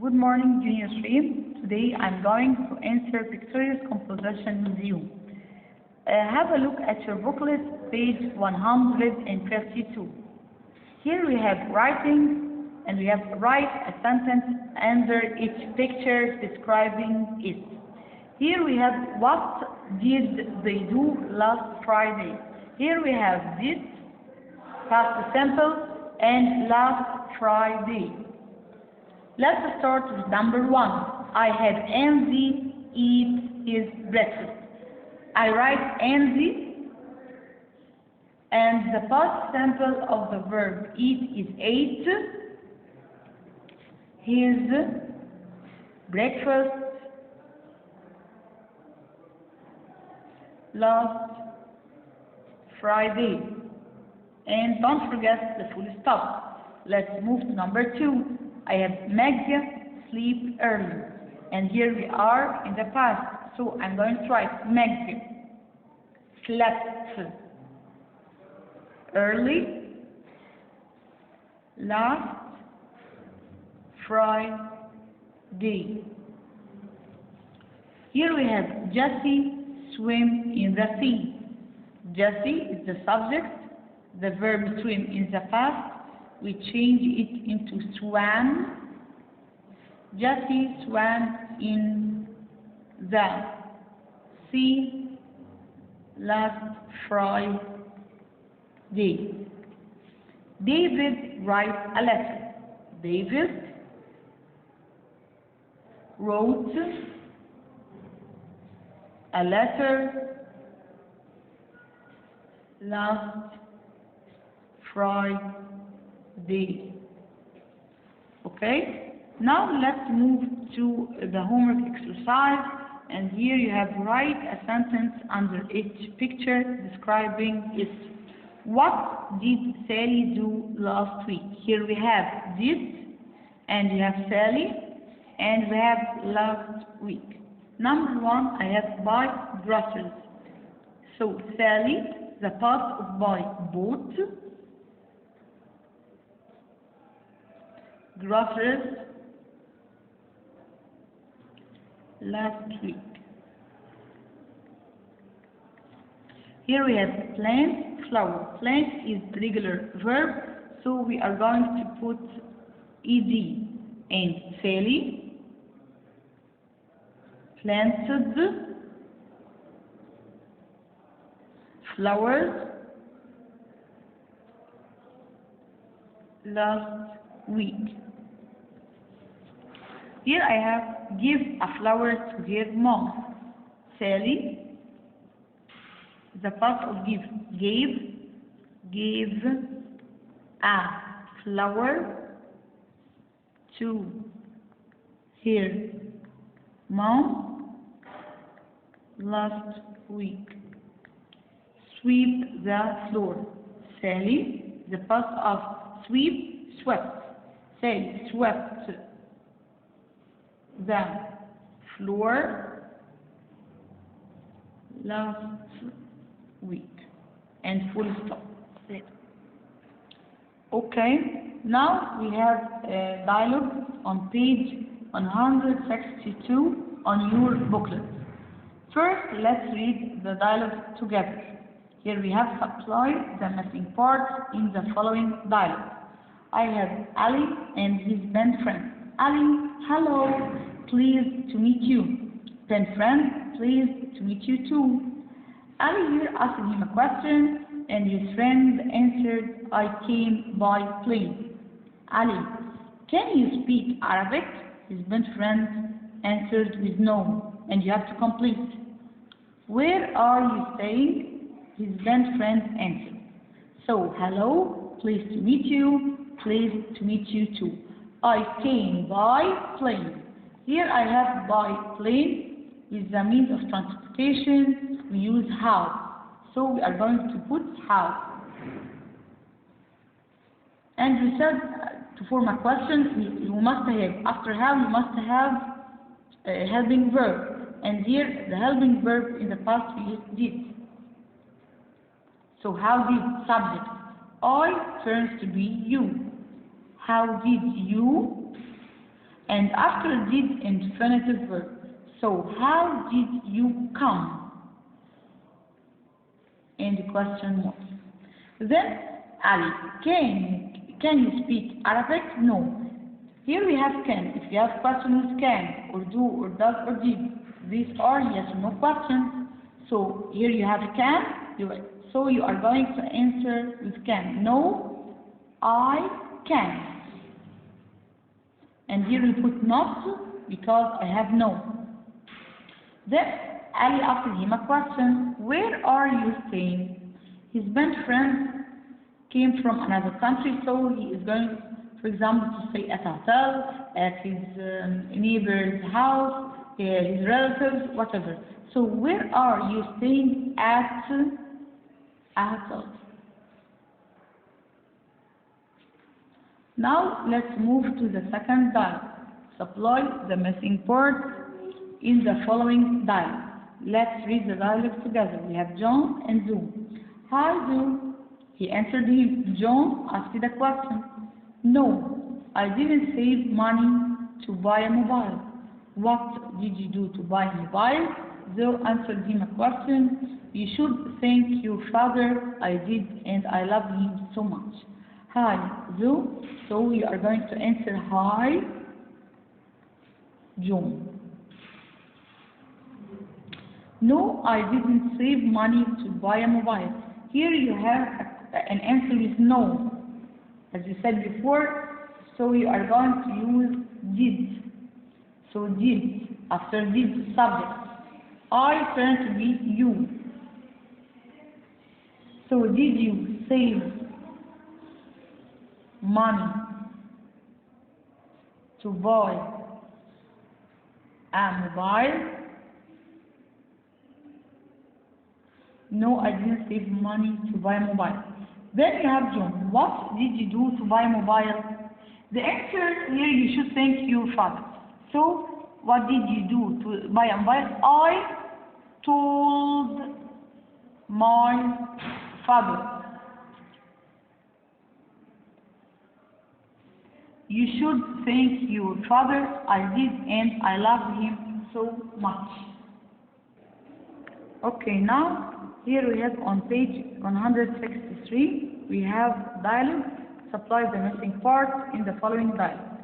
Good morning, Junior 3. Today I'm going to answer pictorial composition with you. Have a look at your booklet, page 152. Here we have writing, and we have write a sentence under each picture describing it. Here we have what did they do last Friday. Here we have did, past simple, and last Friday. Let's start with number 1. I had Andy eat his breakfast. I write Andy, and the past simple of the verb eat is ate his breakfast last Friday. And don't forget the full stop. Let's move to number 2. I have Meg sleep early. And here we are in the past. So I'm going to write Meg slept early last Friday. Here we have Jessie swim in the sea. Jessie is the subject. The verb swim in the past. We change it into swam. Jessie swam in the sea last Friday. David writes a letter. David wrote a letter last Friday. Okay? Now let's move to the homework exercise, and here you have write a sentence under each picture describing it. What did Sally do last week? Here we have did, and you have Sally, and we have last week. Number 1, I have buy groceries. So Sally, the past of buy, bought groceries last week. Here we have plant, flower. Plant is regular verb, so we are going to put ed. And Sally planted flowers last week. Here I have give a flower to her mom. Sally, the past of give, gave a flower to her mom last week. Sweep the floor. Sally, the past of sweep, swept. Sally swept the floor last week. And full stop. Okay, now we have a dialogue on page 162 on your booklet. First, let's read the dialogue together. Here we have supplied the missing parts in the following dialogue. I have Ali and his best friend. Ali, hello, pleased to meet you. Best friend, pleased to meet you too. Ali here asked him a question, and his friend answered, I came by plane. Ali, can you speak Arabic? His best friend answered with no, and you have to complete. Where are you staying? His best friend answered. So, hello, pleased to meet you, pleased to meet you too. I came by plane. Here I have by plane is the means of transportation. We use how. So we are going to put how. And we said to form a question, you must have, after how, you must have a helping verb. And here the helping verb in the past we used did. So how did subject? I turns to be you. How did you? And after did infinitive verb. So how did you come? And the question was. Then Ali, can you speak Arabic? No. Here we have can. If you have question with can, or do, or does, or did, these are yes or no questions. So here you have can, so you are going to answer with can. No, I can. And here we put not because I have no. Then Ali asked him a question. Where are you staying? His best friend came from another country, so he is going, for example, to stay at a hotel, at his neighbor's house, his relatives, whatever. So where are you staying at a hotel? Now let's move to the second dialogue. Supply the missing parts in the following dialogue. Let's read the dialogue together. We have John and Zoo. Hi Zoo. He answered him. John asked the question. No, I didn't save money to buy a mobile. What did you do to buy a mobile? Zoo answered him a question. You should thank your father. I did, and I love him so much. Hi, Zoo. So we are going to answer hi, John. No, I didn't save money to buy a mobile. Here you have an answer with no, as you said before, so you are going to use did. So did, after did, subject. I turn to be you. So did you save money to buy a mobile? No, I didn't save money to buy a mobile. Then you have John. What did you do to buy a mobile? The answer here, you should thank your father. So, what did you do to buy a mobile? I told my father. You should thank your father. I did, and I love him so much. Okay, now here we have on page 163, we have dialogue. Supply the missing parts in the following dialogue.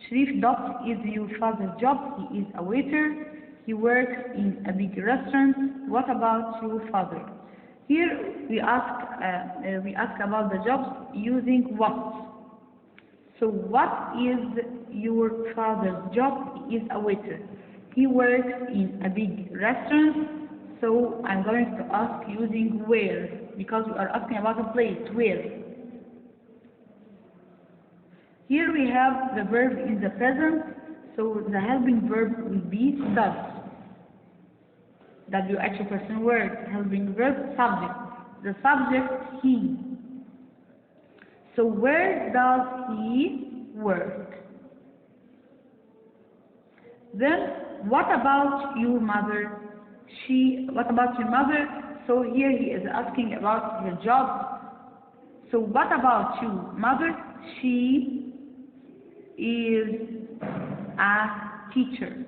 Sharif Dot is your father's job. He is a waiter. He works in a big restaurant. What about your father? Here we ask about the jobs using what. So what is your father's job? He is a waiter. He works in a big restaurant. So I'm going to ask using where, because we are asking about a place, where. Here we have the verb in the present, so the helping verb will be does. W actual person word, helping verb, subject. The subject, he. So where does he work? Then, what about your mother? What about your mother? So here he is asking about her job. So what about your mother? She is a teacher.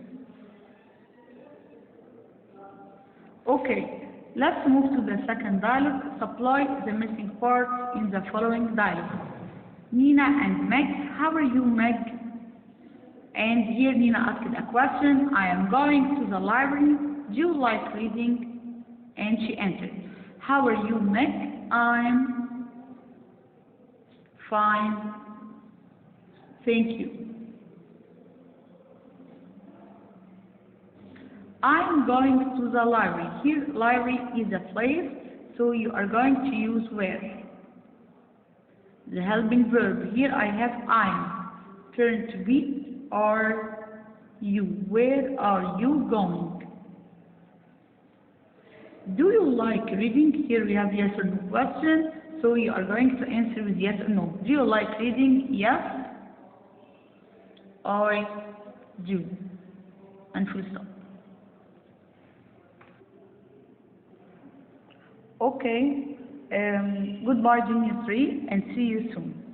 Okay, let's move to the second dialogue. Supply the missing parts in the following dialogue. Nina and Meg. How are you, Meg? And here Nina asked a question. I am going to the library. Do you like reading? And she answered. How are you, Meg? I'm fine. Thank you. I'm going to the library. Here, library is a place, so you are going to use where. The helping verb. Here I have I'm. Turn to be are you. Where are you going? Do you like reading? Here we have yes or no question, so you are going to answer with yes or no. Do you like reading? Yes. I do. And full stop. Okay. Goodbye, Junior 3, and see you soon.